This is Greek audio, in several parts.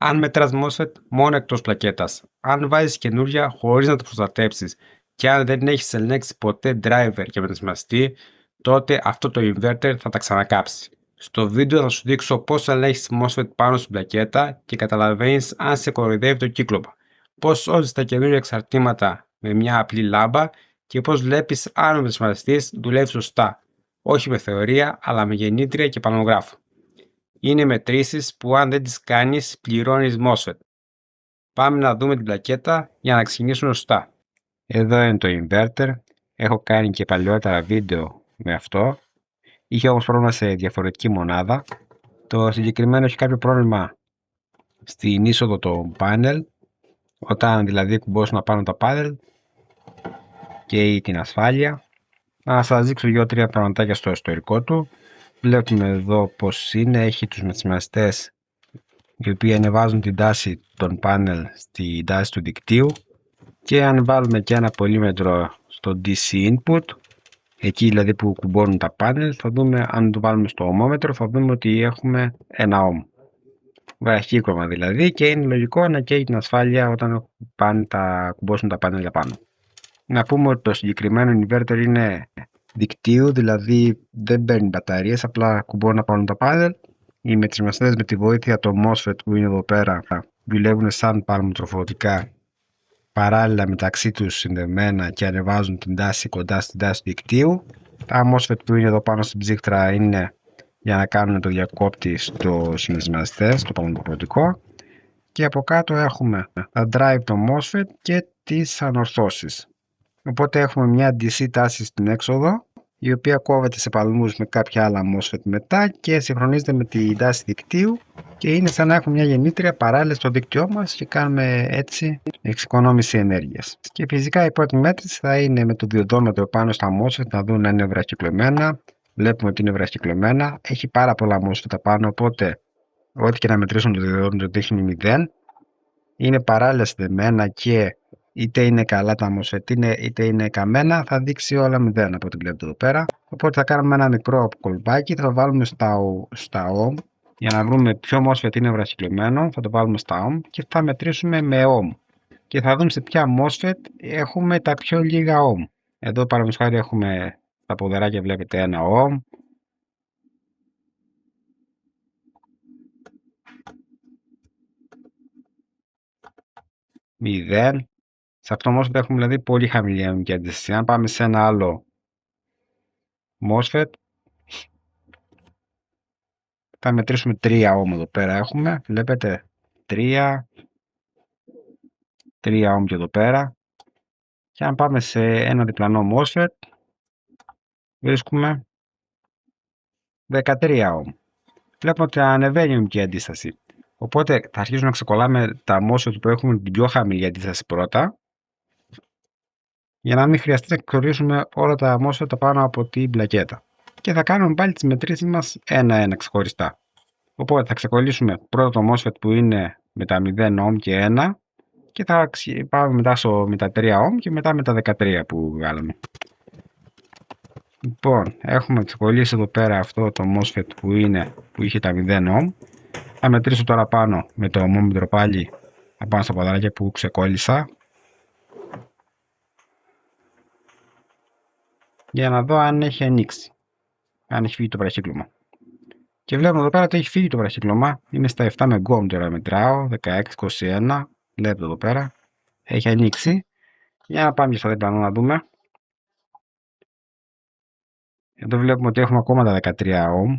αν μετράς MOSFET μόνο εκτός πλακέτας, αν βάζεις καινούρια χωρίς να το προστατέψεις και αν δεν έχεις ελέγξει ποτέ driver και μετασχηματιστή, τότε αυτό το inverter θα τα ξανακάψει. Στο βίντεο θα σου δείξω πώς ελέγχεις MOSFET πάνω στην πλακέτα και καταλαβαίνεις αν σε κοροϊδεύει το κύκλωμα, πώς σώζεις τα καινούρια εξαρτήματα με μια απλή λάμπα και πώς βλέπεις αν ο μετασχηματιστής δουλεύει σωστά, όχι με θεωρία αλλά με γεννήτρια και πανογράφο. Είναι μετρήσεις που αν δεν τις κάνεις πληρώνεις MOSFET. Πάμε να δούμε την πλακέτα για να ξεκινήσουμε σωστά. Εδώ είναι το inverter. Έχω κάνει και παλιότερα βίντεο με αυτό. Είχε όμως πρόβλημα σε διαφορετική μονάδα. Το συγκεκριμένο έχει κάποιο πρόβλημα στην είσοδο των πάνελ. Όταν δηλαδή κουμπώσουν απάνω τα πάνελ και την ασφάλεια. Να σας δείξω 2-3 πραγματάκια στο ιστορικό του. Βλέπουμε εδώ πως είναι. Έχει τους μετασχηματιστές οι οποίοι ανεβάζουν την τάση των πάνελ στην τάση του δικτύου, και αν βάλουμε και ένα πολύμετρο στο DC input, εκεί δηλαδή που κουμπώνουν τα πάνελ, θα δούμε, αν το βάλουμε στο ohmmetro, θα δούμε ότι έχουμε 1 ohm. Βραχύκρωμα δηλαδή, και είναι λογικό να καίει την ασφάλεια όταν κουμπώσουν τα πάνελ για πάνω. Να πούμε ότι το συγκεκριμένο inverter είναι δικτύου, δηλαδή δεν παίρνει μπαταρίες, απλά κουμπώνουν πάνω τα πάνελ. Οι μετασχηματιστές με τη βοήθεια των MOSFET που είναι εδώ πέρα δουλεύουν σαν παλμοτροφωτικά παράλληλα μεταξύ τους συνδεμένα και ανεβάζουν την τάση κοντά στην τάση του δικτύου. Τα MOSFET που είναι εδώ πάνω στην ψύχτρα είναι για να κάνουν το διακόπτη στους μετασχηματιστές, το παλμοτροφωτικό. Και από κάτω έχουμε τα drive των MOSFET και τις ανορθώσεις. Οπότε έχουμε μια DC τάση στην έξοδο, η οποία κόβεται σε παλμούς με κάποια άλλα MOSFET μετά και συγχρονίζεται με την τάση δικτύου και είναι σαν να έχουμε μια γεννήτρια παράλληλα στο δίκτυό μας και κάνουμε έτσι εξοικονόμηση ενέργειας. Και φυσικά η πρώτη μέτρηση θα είναι με το διοδόμετρο πάνω στα MOSFET, να δουν αν είναι βραχυκλωμένα. Βλέπουμε ότι είναι βραχυκλωμένα. Έχει πάρα πολλά MOSFET πάνω, οπότε ό,τι και να μετρήσουν το διοδόμετρο δείχνει 0. Είναι παράλληλα συνδεμένα και είτε είναι καλά τα MOSFET είτε είναι καμένα, θα δείξει όλα 0 από ό,τι βλέπετε εδώ πέρα. Οπότε θα κάνουμε ένα μικρό κολπάκι, θα το βάλουμε στα ohm για να βρούμε ποιο MOSFET είναι βραχυκλωμένο. Θα το βάλουμε στα ohm και θα μετρήσουμε με ohm. Και θα δούμε σε ποια MOSFET έχουμε τα πιο λίγα ohm. Εδώ παραδείγματος χάρη έχουμε τα ποδεράκια, βλέπετε 1 ohm. Μηδέν. Σε αυτό το MOSFET έχουμε δηλαδή πολύ χαμηλή αιωνική αντίσταση. Αν πάμε σε ένα άλλο MOSFET, θα μετρήσουμε 3 ohm εδώ πέρα έχουμε. Βλέπετε 3 ohm και εδώ πέρα. Και αν πάμε σε ένα διπλανό MOSFET, βρίσκουμε 13 ohm. Βλέπουμε ότι ανεβαίνει η αιωνική αντίσταση. Οπότε θα αρχίσουμε να ξεκολλάμε τα MOSFET που έχουν την πιο χαμηλή αντίσταση πρώτα, για να μην χρειαστεί να ξεχωρίσουμε όλα τα MOSFET πάνω από την πλακέτα. Και θα κάνουμε πάλι τις μετρήσεις μας ένα-ένα ξεχωριστά. Οπότε θα ξεκολλήσουμε πρώτα το MOSFET που είναι με τα 0 ohm και 1 και θα πάμε μετά με τα 3 ohm και μετά με τα 13 που βγάλαμε. Λοιπόν, έχουμε ξεκολλήσει εδώ πέρα αυτό το MOSFET που είχε τα 0 ohm. Θα μετρήσω τώρα πάνω με το ohmmetro πάλι απάνω στα ποδαράκια που ξεκόλλησα, για να δω αν έχει ανοίξει, αν έχει φύγει το βραχύκλωμα. Και βλέπουμε εδώ πέρα ότι έχει φύγει το βραχύκλωμα. Είναι στα 7 με ohm τώρα μετράω, 16-21, βλέπετε εδώ πέρα, έχει ανοίξει. Για να πάμε και στο διπλανό να δούμε. Εδώ βλέπουμε ότι έχουμε ακόμα τα 13 ohm,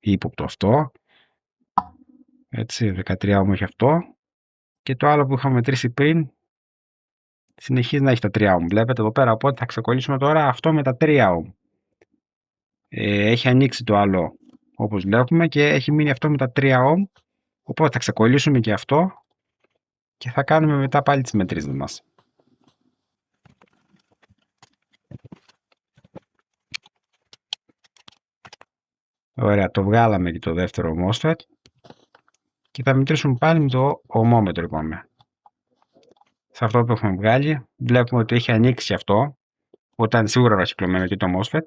ύποπτο αυτό. Έτσι, 13 ohm έχει αυτό. Και το άλλο που είχαμε μετρήσει πριν συνεχίζει να έχει τα 3 ohm. Βλέπετε εδώ πέρα, οπότε θα ξεκολλήσουμε τώρα αυτό με τα 3 ohm. Έχει ανοίξει το άλλο όπως βλέπουμε και έχει μείνει αυτό με τα 3 ohm. Οπότε θα ξεκολλήσουμε και αυτό και θα κάνουμε μετά πάλι τις μετρήσεις μας. Ωραία, το βγάλαμε και το δεύτερο MOSFET και θα μετρήσουμε πάλι με το ohmmetro, είπαμε. Σε αυτό που έχουμε βγάλει βλέπουμε ότι έχει ανοίξει αυτό, όταν είναι σίγουρα βραχυκλωμένο και το MOSFET.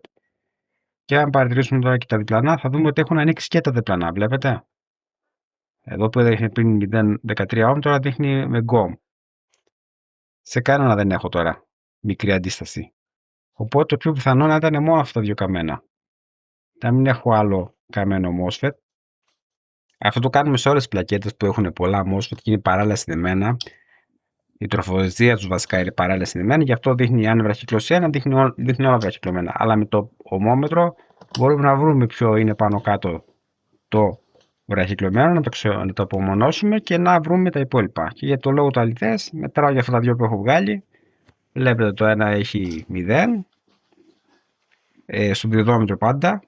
Και αν παρατηρήσουμε τώρα και τα διπλανά, θα δούμε ότι έχουν ανοίξει και τα διπλανά, βλέπετε. Εδώ που έδειχνε πριν 0,13 ohm, τώρα δείχνει με GOM. Σε κανένα δεν έχω τώρα μικρή αντίσταση. Οπότε το πιο πιθανό να ήταν μόνο αυτά τα δύο καμένα. Να μην έχω άλλο καμένο MOSFET. Αυτό το κάνουμε σε όλες τις πλακέτες που έχουν πολλά MOSFET και είναι παράλληλα συνδεμένα. Η τροφοδοσία τους βασικά είναι παράλληλα συνδεμένη, γι' αυτό δείχνει αν βραχύκλωση ένα, δείχνει όλα βραχυκλωμένα. Αλλά με το ωμόμετρο μπορούμε να βρούμε ποιο είναι πάνω κάτω το βραχυκλωμένο, να το απομονώσουμε και να βρούμε τα υπόλοιπα. Και για το λόγο του αληθές, μετράω για αυτά τα δύο που έχω βγάλει. Βλέπετε το ένα έχει 0, στο διοδόμετρο πάντα.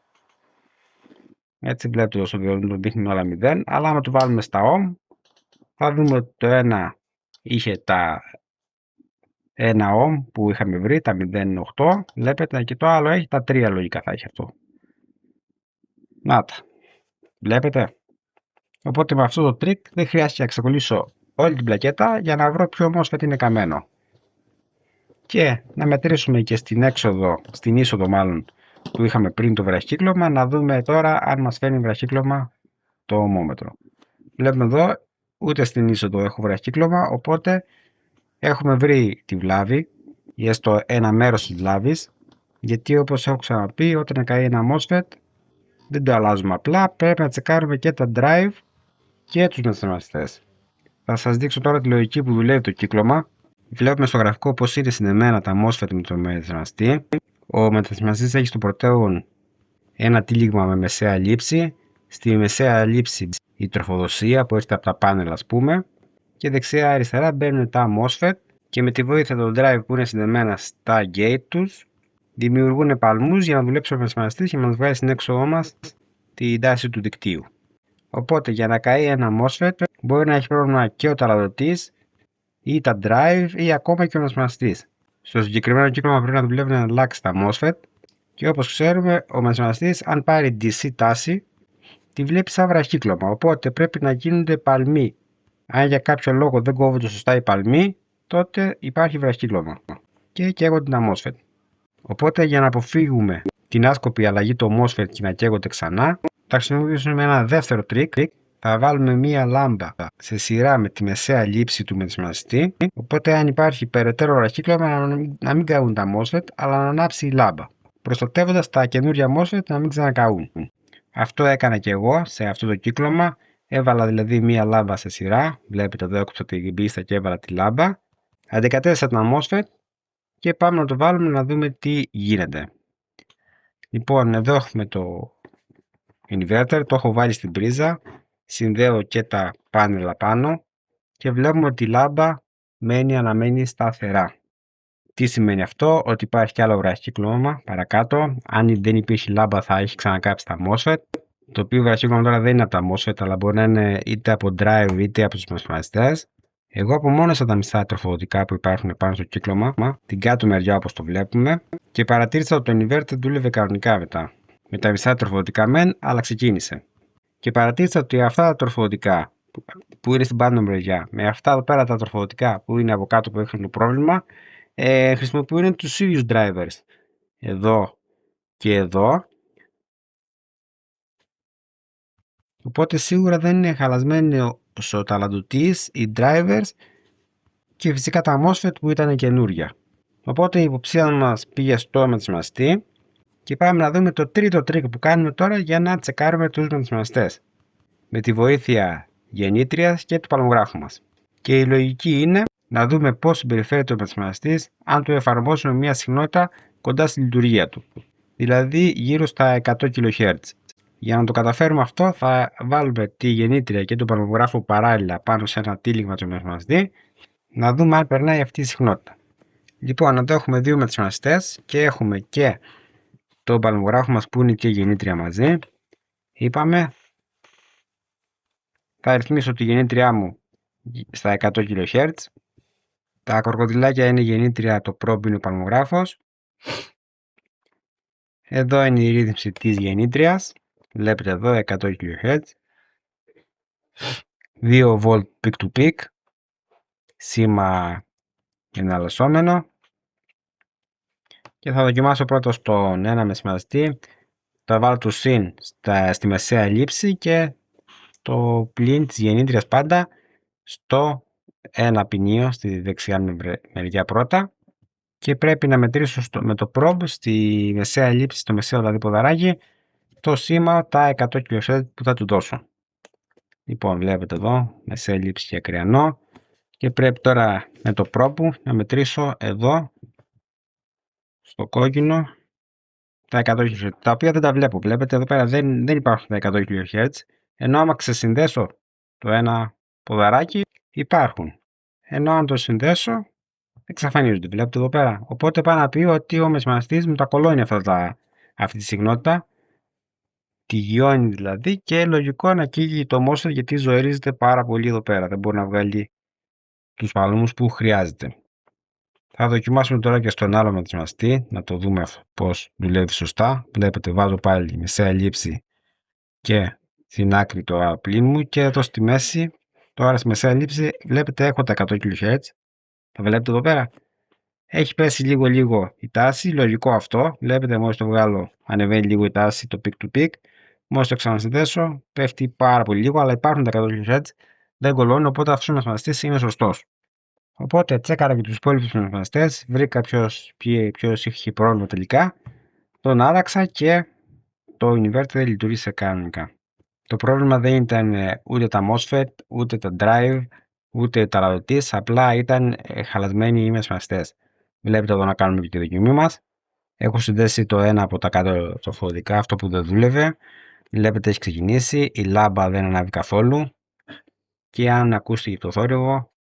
Έτσι βλέπετε στο διοδόμετρο δείχνει όλα 0, αλλά άμα το βάλουμε στα ohm, θα δούμε ότι το ένα είχε τα 1 ohm που είχαμε βρει, τα 0,8, βλέπετε, και το άλλο έχει τα 3 λογικά θα έχει αυτό. Να τα, βλέπετε. Οπότε με αυτό το τρίκ δεν χρειάζεται να ξεκολλήσω όλη την πλακέτα για να βρω ποιο MOSFET είναι καμένο. Και να μετρήσουμε και στην είσοδο μάλλον που είχαμε πριν το βραχύκλωμα, να δούμε τώρα αν μας φέρνει βραχύκλωμα το ωμόμετρο. Βλέπουμε εδώ ούτε στην είσοδο έχω βραχύκλωμα, οπότε έχουμε βρει τη βλάβη ή έστω ένα μέρος της βλάβης, γιατί όπως έχω ξαναπεί, όταν καεί ένα MOSFET δεν το αλλάζουμε απλά, πρέπει να τσεκάρουμε και τα drive και τους μετασχηματιστές. Θα σας δείξω τώρα τη λογική που δουλεύει το κύκλωμα. Βλέπουμε στο γραφικό πως είναι συνδεμένα τα MOSFET με το μετασχηματιστή. Ο μετασχηματιστής έχει στο πρωτέον ένα τύλιγμα με μεσαία λήψη. Στη μεσαία λήψη η τροφοδοσία που έρχεται από τα πάνελ, ας πούμε, και δεξιά αριστερά μπαίνουν τα MOSFET και με τη βοήθεια των drive που είναι συνδεμένα στα gate τους δημιουργούν παλμούς για να δουλέψει ο μετασχηματιστής και να μας βγάλει στην έξοδό μας την τάση του δικτύου. Οπότε για να καεί ένα MOSFET μπορεί να έχει πρόβλημα και ο ταλαδοτής ή τα drive ή ακόμα και ο μετασχηματιστής. Στο συγκεκριμένο κύκλωμα πρέπει να δουλεύει να αλλάξει τα MOSFET και όπως ξέρουμε ο μετασχηματιστής αν πάρει DC τάση τη βλέπει σαν βραχύκλωμα, οπότε πρέπει να γίνονται παλμοί. Αν για κάποιο λόγο δεν κόβονται σωστά οι παλμοί, τότε υπάρχει βραχύκλωμα και καίγονται τα MOSFET. Οπότε για να αποφύγουμε την άσκοπη αλλαγή του MOSFET και να καίγονται ξανά, θα χρησιμοποιήσουμε ένα δεύτερο τρίκ. Θα βάλουμε μία λάμπα σε σειρά με τη μεσαία λήψη του μετασχηματιστή, οπότε αν υπάρχει περαιτέρω βραχύκλωμα να μην καούν τα MOSFET, αλλά να ανάψει η λάμπα, προστατεύοντας τα καινούρια MOSFET να μην ξανακαούν. Αυτό έκανα και εγώ σε αυτό το κύκλωμα. Έβαλα δηλαδή μία λάμπα σε σειρά. Βλέπετε εδώ έκοψα την πίστα και έβαλα τη λάμπα. Αντικατέστησα τα MOSFET και πάμε να το βάλουμε να δούμε τι γίνεται. Λοιπόν, εδώ έχουμε το inverter, το έχω βάλει στην πρίζα. Συνδέω και τα πάνελα πάνω και βλέπουμε ότι η λάμπα αναμένει σταθερά. Τι σημαίνει αυτό? Ότι υπάρχει κι άλλο βραχύκλωμα παρακάτω. Αν δεν υπήρχε λάμπα θα έχει ξανακάψει τα MOSFET. Το οποίο βραχύκλωμα τώρα δεν είναι από τα MOSFET, αλλά μπορεί να είναι είτε από drive είτε από τους μετασχηματιστές. Εγώ απομόνωσα τα μισά τροφοδοτικά που υπάρχουν πάνω στο κύκλωμα, την κάτω μεριά όπως το βλέπουμε, και παρατήρησα ότι το inverter δούλευε κανονικά μετά. Με τα μισά τροφοδοτικά μεν, αλλά ξεκίνησε. Και παρατήρησα ότι αυτά τα τροφοδοτικά που είναι στην πάνω μεριά, με αυτά εδώ πέρα τα τροφοδοτικά που είναι από κάτω που έχουν το πρόβλημα, χρησιμοποιούν τους ίδιους drivers. Εδώ και εδώ. Οπότε σίγουρα δεν είναι χαλασμένοι ο ταλαντωτής, οι drivers και φυσικά τα MOSFET που ήταν καινούρια. Οπότε η υποψία μας πήγε στο μετασχηματιστή και πάμε να δούμε το τρίτο τρίκ που κάνουμε τώρα για να τσεκάρουμε τους μετασχηματιστές με τη βοήθεια γεννήτριας και του παλμογράφου μας. Και η λογική είναι να δούμε πώς συμπεριφέρεται ο μετασχηματιστής αν του εφαρμόσουμε μια συχνότητα κοντά στη λειτουργία του, δηλαδή γύρω στα 100 kHz. Για να το καταφέρουμε αυτό θα βάλουμε τη γεννήτρια και τον παλμογράφο παράλληλα πάνω σε ένα τύλιγμα του μετασχηματιστή να δούμε αν περνάει αυτή η συχνότητα. Λοιπόν, εδώ έχουμε δύο μετασχηματιστές και έχουμε και τον παλμογράφο μας που είναι και γεννήτρια μαζί. Είπαμε, θα ρυθμίσω τη γεννήτριά μου στα 100 kHz. Τα κροκοδιλάκια είναι γεννήτρια, το probe είναι ο παλμογράφος. Εδώ είναι η ρύθμιση της γεννήτριας. Βλέπετε εδώ 100 kHz. 2 V peak to peak. Σήμα εναλλασσόμενο. Και θα δοκιμάσω πρώτα στον ένα μετασχηματιστή. Θα βάλω το συν στη μεσαία λήψη και το πλήν της γεννήτριας πάντα στο ένα ποινίο στη δεξιά μεριά πρώτα και πρέπει να μετρήσω με το probe στη μεσαία ελλείψη, στο μεσαίο δηλαδή ποδαράκι, το σήμα τα 100 kHz που θα του δώσω. Λοιπόν, βλέπετε εδώ μεσαία ελλείψη και ακριανό και πρέπει τώρα με το probe να μετρήσω εδώ στο κόκκινο τα 100 kHz, τα οποία δεν τα βλέπω. Βλέπετε εδώ πέρα δεν υπάρχουν τα 100 kHz, ενώ άμα ξεσυνδέσω το ένα ποδαράκι υπάρχουν. Ενώ αν το συνδέσω εξαφανίζονται. Βλέπετε εδώ πέρα. Οπότε πάει να πει ότι ο μεσμαστής μου τα κολώνει αυτή τη συχνότητα, τη γιώνει δηλαδή, και λογικό να κύγει το MOSFET γιατί ζωηρίζεται πάρα πολύ εδώ πέρα. Δεν μπορεί να βγάλει τους παλμούς που χρειάζεται. Θα δοκιμάσουμε τώρα και στον άλλο μετρημαστή να το δούμε πώς δουλεύει σωστά. Βλέπετε, βάζω πάλι μεσαία ελλείψη και στην άκρη το πλήν μου και εδώ στη μέση. Τώρα στη μεσαία ελλείψη βλέπετε έχω τα 100 kHz. Τα βλέπετε εδώ πέρα. Έχει πέσει λίγο η τάση, λογικό αυτό. Βλέπετε, μόλις το βγάλω ανεβαίνει λίγο η τάση, το peak to peak. Μόλις το ξανασυνδέσω πέφτει πάρα πολύ λίγο, αλλά υπάρχουν τα 100 kHz, δεν κολλώνουν, οπότε αυτός ο μεσμαστής είναι σωστός. Οπότε τσέκαρα και τους υπόλοιπους μεσμαστές, βρήκα ποιος είχε πρόβλημα τελικά, τον άλλαξα και το inverter λειτουργήσε κανονικά. Το πρόβλημα δεν ήταν ούτε τα MOSFET, ούτε τα drive, ούτε τα ρουτής, απλά ήταν χαλασμένοι οι μεσμαστές. Βλέπετε εδώ να κάνουμε και τη δοκιμή μας. Έχω συνδέσει το ένα από τα κάτω τροφοδικά, αυτό που δεν δούλευε. Βλέπετε έχει ξεκινήσει, η λάμπα δεν ανάβει καθόλου και αν ακούστηκε το θόρυβο,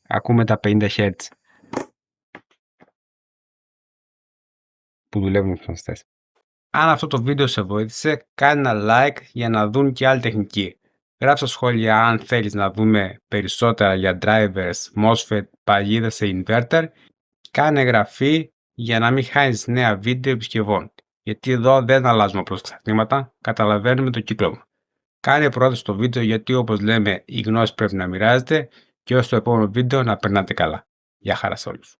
ακούμε τα 50 Hz που δουλεύουν οι μεσμαστές. Αν αυτό το βίντεο σε βοήθησε, κάνε ένα like για να δουν και άλλη τεχνική. Γράψε σχόλια αν θέλεις να δούμε περισσότερα για drivers, MOSFET, παγίδες σε inverter. Κάνε εγγραφή για να μην χάνεις νέα βίντεο επισκευών. Γιατί εδώ δεν αλλάζουμε απλώς εξαρτήματα, καταλαβαίνουμε το κύκλο μου. Κάνε πρόταση στο βίντεο γιατί όπως λέμε η γνώση πρέπει να μοιράζεται και ως το επόμενο βίντεο να περνάτε καλά. Γεια χαρά σε όλους.